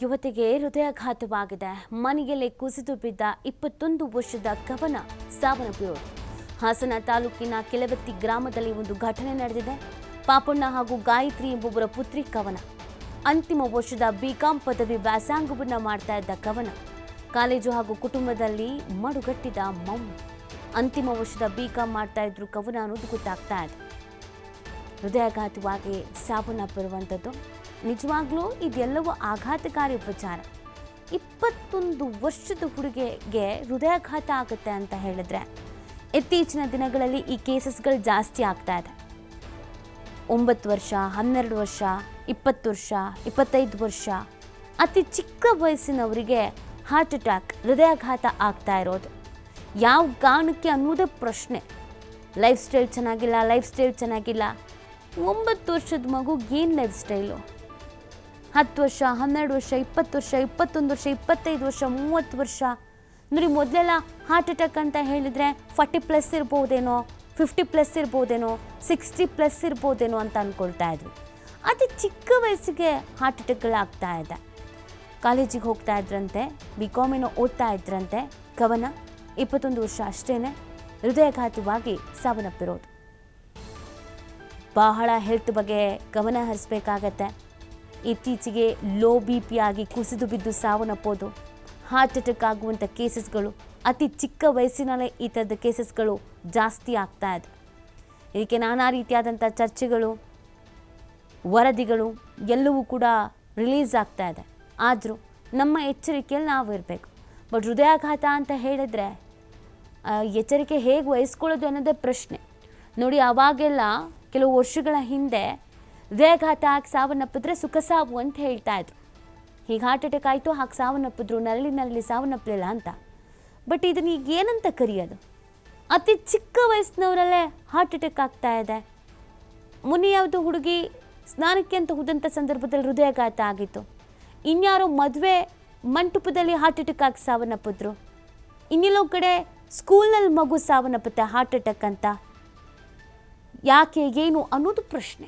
ಯುವತಿಗೆ ಹೃದಯಾಘಾತವಾಗಿದೆ. ಮನೆಯಲ್ಲೇ ಕುಸಿದು ಬಿದ್ದ 21 ವರ್ಷದ ಕವನ ಸಾವನ್ನಪ್ಪಿರೋದು. ಹಾಸನ ತಾಲೂಕಿನ ಕೆಲವತ್ತಿ ಗ್ರಾಮದಲ್ಲಿ ಒಂದು ಘಟನೆ ನಡೆದಿದೆ. ಪಾಪಣ್ಣ ಹಾಗೂ ಗಾಯತ್ರಿ ಎಂಬುವರ ಪುತ್ರಿ ಕವನ. ಅಂತಿಮ ವರ್ಷದ ಬಿಕಾಂ ಪದವಿ ವ್ಯಾಸಂಗವನ್ನ ಮಾಡ್ತಾ ಇದ್ದ ಕವನ. ಕಾಲೇಜು ಹಾಗೂ ಕುಟುಂಬದಲ್ಲಿ ಮಡುಗಟ್ಟಿದ ಮೌನ. ಅಂತಿಮ ವರ್ಷದ ಬಿಕಾಂ ಮಾಡ್ತಾ ಇದ್ರು ಕವನ ಅನ್ನೋದು ಗೊತ್ತಾಗ್ತಾ ಇದೆ. ಹೃದಯಾಘಾತವಾಗಿ ಸಾವನ್ನಪ್ಪಿರುವಂಥದ್ದು. ನಿಜವಾಗ್ಲೂ ಇದೆಲ್ಲವೂ ಆಘಾತಕಾರಿ ವಿಚಾರ. 21 ವರ್ಷದ ಹುಡುಗಿಗೆ ಹೃದಯಾಘಾತ ಆಗುತ್ತೆ ಅಂತ ಹೇಳಿದ್ರೆ ಇತ್ತೀಚಿನ ದಿನಗಳಲ್ಲಿ ಈ ಕೇಸಸ್ಗಳು ಜಾಸ್ತಿ ಆಗ್ತಾ ಇದೆ. 9 ವರ್ಷ, 12 ವರ್ಷ, 20 ವರ್ಷ, 25 ವರ್ಷ ಅತಿ ಚಿಕ್ಕ ವಯಸ್ಸಿನವರಿಗೆ ಹಾರ್ಟ್ ಅಟ್ಯಾಕ್, ಹೃದಯಾಘಾತ ಆಗ್ತಾ ಇರೋದು. ಯಾವ ಕಾರಣಕ್ಕೆ ಅನ್ನೋದೇ ಪ್ರಶ್ನೆ. ಲೈಫ್ ಸ್ಟೈಲ್ ಚೆನ್ನಾಗಿಲ್ಲ. 9 ವರ್ಷದ ಮಗು ಏನು ಲೈಫ್ ಸ್ಟೈಲು? 10 ವರ್ಷ, 12 ವರ್ಷ, 20 ವರ್ಷ, 21 ವರ್ಷ, 25 ವರ್ಷ, 30 ವರ್ಷ ನೋಡಿ. ಮೊದಲೆಲ್ಲ ಹಾರ್ಟ್ ಅಟ್ಯಾಕ್ ಅಂತ ಹೇಳಿದರೆ 40+ ಇರ್ಬೋದೇನೋ, 50+ ಇರ್ಬೋದೇನೋ, 60+ ಇರ್ಬೋದೇನೋ ಅಂತ ಅಂದ್ಕೊಳ್ತಾ ಇದ್ವಿ. ಅತಿ ಚಿಕ್ಕ ವಯಸ್ಸಿಗೆ ಹಾರ್ಟ್ ಅಟ್ಯಾಕ್ಗಳಾಗ್ತಾ ಇದೆ. ಕಾಲೇಜಿಗೆ ಹೋಗ್ತಾ ಇದ್ರಂತೆ, ಬಿಕಾಮಿನೋ ಓದ್ತಾ ಇದ್ರಂತೆ. ಕವನ 21 ವರ್ಷ ಅಷ್ಟೇ ಹೃದಯಾಘಾತವಾಗಿ ಸಾವನ್ನಪ್ಪಿರೋದು. ಬಹಳ ಹೆಲ್ತ್ ಬಗ್ಗೆ ಗಮನ ಹರಿಸಬೇಕಾಗತ್ತೆ. ಇತ್ತೀಚೆಗೆ ಲೋ BP ಆಗಿ ಕುಸಿದು ಬಿದ್ದು ಸಾವನ್ನಪ್ಪೋದು, ಹಾರ್ಟ್ ಅಟ್ಯಾಕ್ ಆಗುವಂಥ ಕೇಸಸ್ಗಳು ಅತಿ ಚಿಕ್ಕ ವಯಸ್ಸಿನಲ್ಲೇ ಈ ಥರದ ಕೇಸಸ್ಗಳು ಜಾಸ್ತಿ ಆಗ್ತಾ ಇದೆ. ಇದಕ್ಕೆ ನಾನಾ ರೀತಿಯಾದಂಥ ಚರ್ಚೆಗಳು, ವರದಿಗಳು ಎಲ್ಲವೂ ಕೂಡ ರಿಲೀಸ್ ಆಗ್ತಾ ಇದೆ. ಆದರೂ ನಮ್ಮ ಎಚ್ಚರಿಕೆಯಲ್ಲಿ ನಾವು ಇರಬೇಕು. ಬಟ್ ಹೃದಯಾಘಾತ ಅಂತ ಹೇಳಿದರೆ ಎಚ್ಚರಿಕೆ ಹೇಗೆ ವಹಿಸ್ಕೊಳ್ಳೋದು ಅನ್ನೋದೇ ಪ್ರಶ್ನೆ. ನೋಡಿ, ಆವಾಗೆಲ್ಲ ಕೆಲವು ವರ್ಷಗಳ ಹಿಂದೆ ಹೃದಯಾಘಾತ ಆಗಿ ಸಾವನ್ನಪ್ಪಿದ್ರೆ ಸುಖ ಸಾವು ಅಂತ ಹೇಳ್ತಾ ಇದ್ರು. ಹೀಗೆ ಹಾರ್ಟ್ ಅಟ್ಯಾಕ್ ಆಯಿತು, ಹಾಗೆ ಸಾವನ್ನಪ್ಪಿದ್ರು, ನರಳಿ ಸಾವನ್ನಪ್ಪಲಿಲ್ಲ ಅಂತ. ಬಟ್ ಇದನ್ನ ಈಗ ಏನಂತ ಕರೆಯೋದು? ಅತಿ ಚಿಕ್ಕ ವಯಸ್ಸಿನವರಲ್ಲೇ ಹಾರ್ಟ್ ಅಟ್ಯಾಕ್ ಆಗ್ತಾ ಇದೆ. ಮೊನ್ನೆ ಯಾವುದು ಹುಡುಗಿ ಸ್ನಾನಕ್ಕೆ ಅಂತ ಹೋದಂಥ ಸಂದರ್ಭದಲ್ಲಿ ಹೃದಯಾಘಾತ ಆಗಿತ್ತು. ಇನ್ಯಾರೋ ಮದುವೆ ಮಂಟಪದಲ್ಲಿ ಹಾರ್ಟ್ ಅಟ್ಯಾಕ್ ಆಗಿ ಸಾವನ್ನಪ್ಪಿದ್ರು. ಇನ್ನೆಲ್ಲೋ ಕಡೆ ಸ್ಕೂಲ್ನಲ್ಲಿ ಮಗು ಸಾವನ್ನಪ್ಪುತ್ತೆ ಹಾರ್ಟ್ ಅಟ್ಯಾಕ್ ಅಂತ. ಯಾಕೆ, ಏನು ಅನ್ನೋದು ಪ್ರಶ್ನೆ.